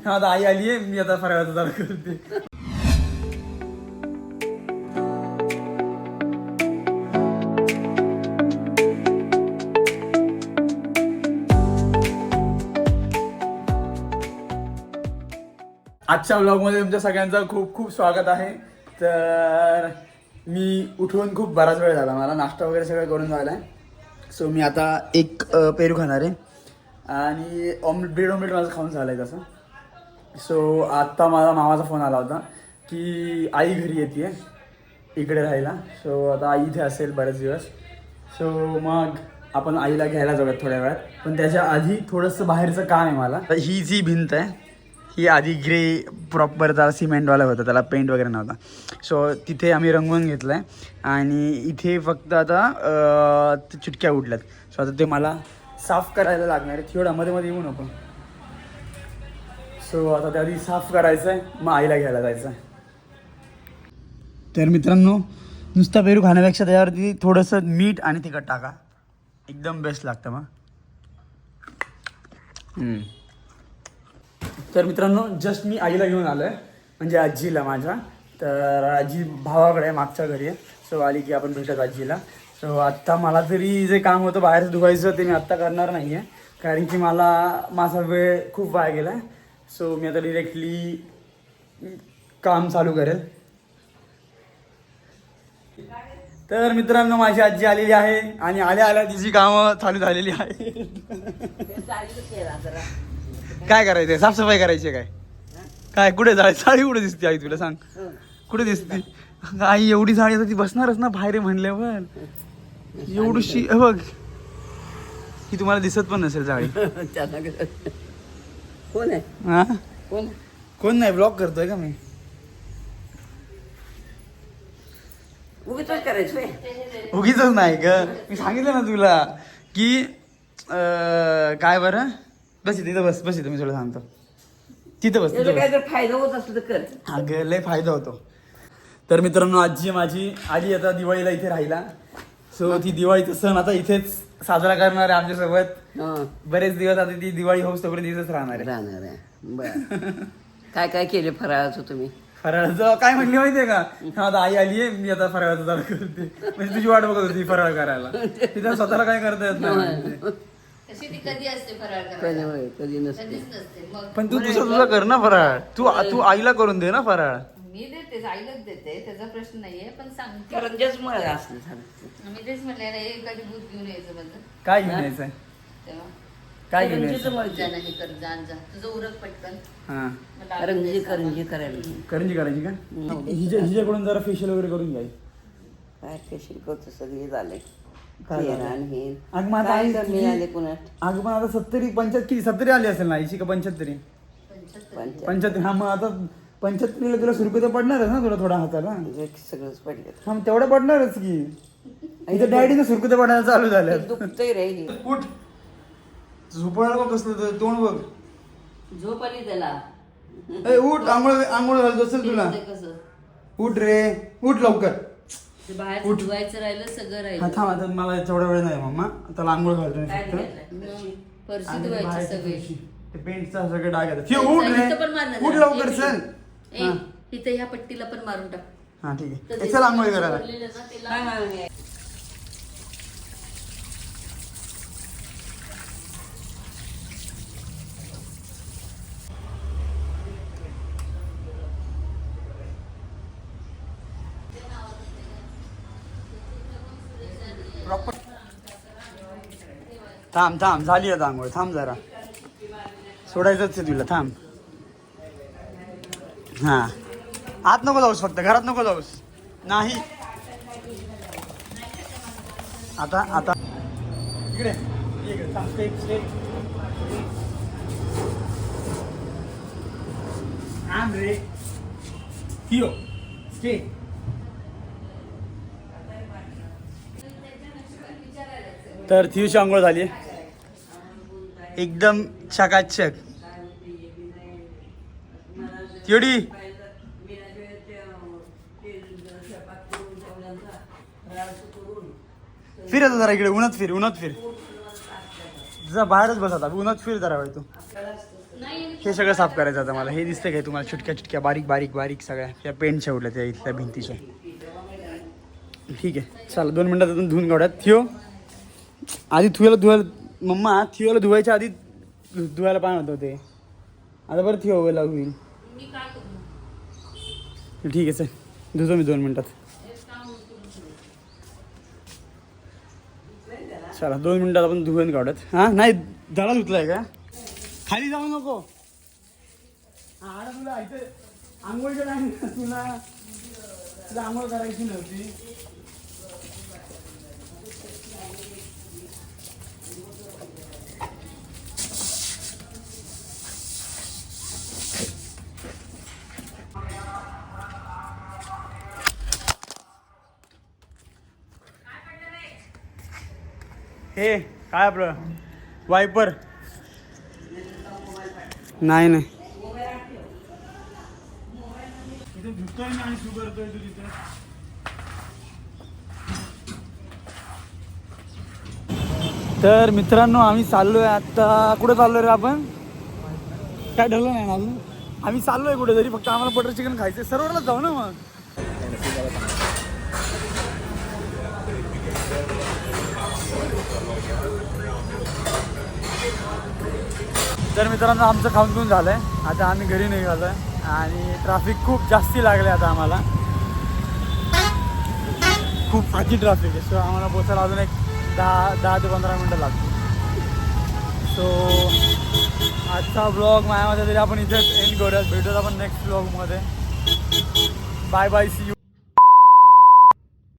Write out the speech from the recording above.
आता आई आली आहे, मी आता फराळाचं चालू करते. आजच्या व्लॉगमध्ये तुमच्या सगळ्यांचं खूप खूप स्वागत आहे. तर मी उठून खूप बराच वेळ झाला, मला नाश्ता वगैरे सगळं करून झाला आहे. सो मी आता एक पेरू खाणार आहे आणि ब्रेड ऑमलेट माझं खाऊन झालं आहे तसं. सो आत्ता माझा मामाचा फोन आला होता की आई घरी येते आहे इकडे राहायला. सो आता आई इथे असेल बरेच दिवस. सो मग आपण आईला घ्यायला जाऊयात थोड्या वेळात. पण त्याच्या आधी थोडंसं बाहेरचं काम आहे मला. ही जी भिंत आहे ही आधी ग्रे प्रॉपर त्याला सिमेंटवाला होता, त्याला पेंट वगैरे नव्हता. सो तिथे आम्ही रंगवून घेतलं आहे आणि इथे फक्त आता चिटक्या उडल्यात. सो आता ते मला साफ करायला लागणार आहे. थोडा मध्ये मध्ये येऊ नको. सो आता त्या आधी साफ करायचं आहे, मग आईला घ्यायला जायचं आहे. तर मित्रांनो, नुसता पेरू खाण्यापेक्षा त्याच्यावरती थोडंसं मीठ आणि तिखट टाका, एकदम बेस्ट लागतं मग. तर मित्रांनो, जस्ट मी आईला घेऊन आलो आहे, म्हणजे आजीला माझ्या. तर आजी भावाकडे आहे, मागच्या घरी आहे. सो आली की आपण भेटत आजीला. सो आत्ता मला तरी जे काम होतं बाहेर धुवायचं ते मी आत्ता करणार नाही आहे, कारण की माझा वेळ खूप वाया गेला आहे. सो मी आता डिरेक्टली काम चालू करेल. तर मित्रांनो, माझी आजी आलेली आहे आणि आल्या आल्या तिची कामं चालू झालेली आहे. काय करायचंय? साफसफाई करायची काय? काय कुठे जायचं? साडी कुठे दिसते आई तुला? सांग कुठे दिसते आई? एवढी साडी आता ती बसणारच ना बाहेर म्हणल्यावर. एवढीशी बघ, ही तुम्हाला दिसत पण नसेल साडी. कोण आहे? हा, कोण नाही, ब्लॉग करतोय का मी? उगीच करायचं? उगीच नाही ग, मी सांगितलं ना तुला की काय बरं, बस तिथं बस इथं, मी तुला सांगतो. तिथं बस, काय जर फायदा होत असलं तर कर. अगं लय फायदा होतो. तर मित्रांनो, आजी माझी आली आता दिवाळीला इथे राहिला. सो ती दिवाळीचा सण आता इथेच साजरा करणार आहे आमच्यासोबत. बरेच दिवस आता ती दिवाळी होऊस तोपर्यंत इथेच राहणार आहे. बर. काय काय केले फराळाचं तुम्ही? फराळाचं काय म्हणली माहितीये का? आता आई आली आहे, मी आता फराळाचं चालू करते. म्हणजे तुझी वाट बघत होती फराळ करायला. तिथं स्वतःला काय करता येत नाही. कधी असते फराळ कधी नसते. नसते. मग पण तू तुझा कर ना फराळ. तू आईला करून दे ना फराळ. मी देते, आईलाच देते, त्याचा प्रश्न नाहीये. पण सांगते, करंजाच मला असलं मी तेच म्हटलं ना, एखादी दूध घेऊन यायचं म्हणलं काय घेऊन यायचंय? तेव्हा काय घेऊन यायचं? जा नाही कर, जाण जा तुझं उरक पटकन. हा, करंजी करायला. करंजी करायची का? हिच्याकडून जरा फेशियल वगैरे करून घ्याय. काय फेशियल करतो सगळे झाले. काय झालं? अगं मग आता मी आले पुन्हा अगं पण आता 70 आली असेल ना आईची, का 75? 75. हा, मग आता 75ला तुला सुरकुत्या तर पडणारच ना तुला थोडा हाताला. सगळंच पडले. हा, मग तेवढं पडणारच की. इथं डॅडीने सुरकुत्या पडायला चालू झाल्या. दुखतंय रे. उठ, झोपायला बघ कसलं तर तोंड बघ. झोप आली त्याला. उठ, आंघोळ घालत असेल तुला. कसं उठ रे, उठ लवकर. बाहेर धुवायचं राहिलं, सगळं हा, राहिलं. थांब आता, मला तेवढा वेळ नाही मम्मा. त्याला आंघोळ घालतो मी फक्त. परशी आणि धुवायची बाहेरची सगळी. फरशी. ते पेंटचा सगळं डाग येतात. उठ रे, इथं पण मारणं उठ जरा. लवकर चल. हा. इथं ह्या पट्टीला पण मारून टाक. हा, ठीक आहे. चल आंघोळ करायला. पडलेलं ना, ते लाव. थांब झाली आता आंघोळ. थांब जरा, सोडायचंच आहे तुला. थांब. हा, आत नको जाऊस, फक्त घरात नको जाऊस. नाही, आता इकडे थांब. थांब रे, हिरो स्टे. तर थिवची आंघोळ झाली एकदम चकाचक. एवढी फिर आता जरा इकडे, उन्हात फिर. जरा बाहेरच बस आता, उन्हात फिर जरा वेळ तू. हे सगळं साफ करायचं आता मला. हे दिसतंय काय तुम्हाला छुटक्या छुटक्या बारीक बारीक बारीक सगळ्या या पेंटच्या उडल्या त्या इथल्या भिंतीच्या. ठीक आहे चला 2 मिनिटात अजून धुवून काढूयात. थिओ आधी धुवायला मम्मा थिओला धुवायच्या आधी धुवायला पाणी होतं ते. आता बरं थिओ होईल. ठीक आहे चल धुतो मी 2 मिनिटात. चला 2 मिनिटात आपण धुवून काढत. हां नाही दळा धुतलाय का? खाली जाऊ नको. हां तुला इथे आंघोळीचं नाही तुला आंघोळ करायची नव्हती. हे काय आपलं वायपर नाही नाही इथे धुतोय मी आणि तू करतोय तू तिथे. तर मित्रांनो आम्ही चाललोय आता. कुठे चाललोय रे आपण? काय ठरलं नाही अजून. आम्ही चाललोय कुठेतरी. फक्त आम्हाला बटर चिकन खायचंय. सरोवरला जाऊ ना मग. तर मित्रांनो आमचं खाऊन पिऊन झालं आहे. आता आम्ही घरी निघालो आहे आणि ट्रॅफिक खूप जास्ती लागले आता आम्हाला. खूप फाची ट्रॅफिक आहे. सो आम्हाला पोचायला अजून एक 10 ते 15 मिनटं लागतील. सो आजचा ब्लॉग माझ्यामध्ये तरी आपण इथेच एंड करूयात. भेटूयात आपण नेक्स्ट ब्लॉगमध्ये. Bye bye see you.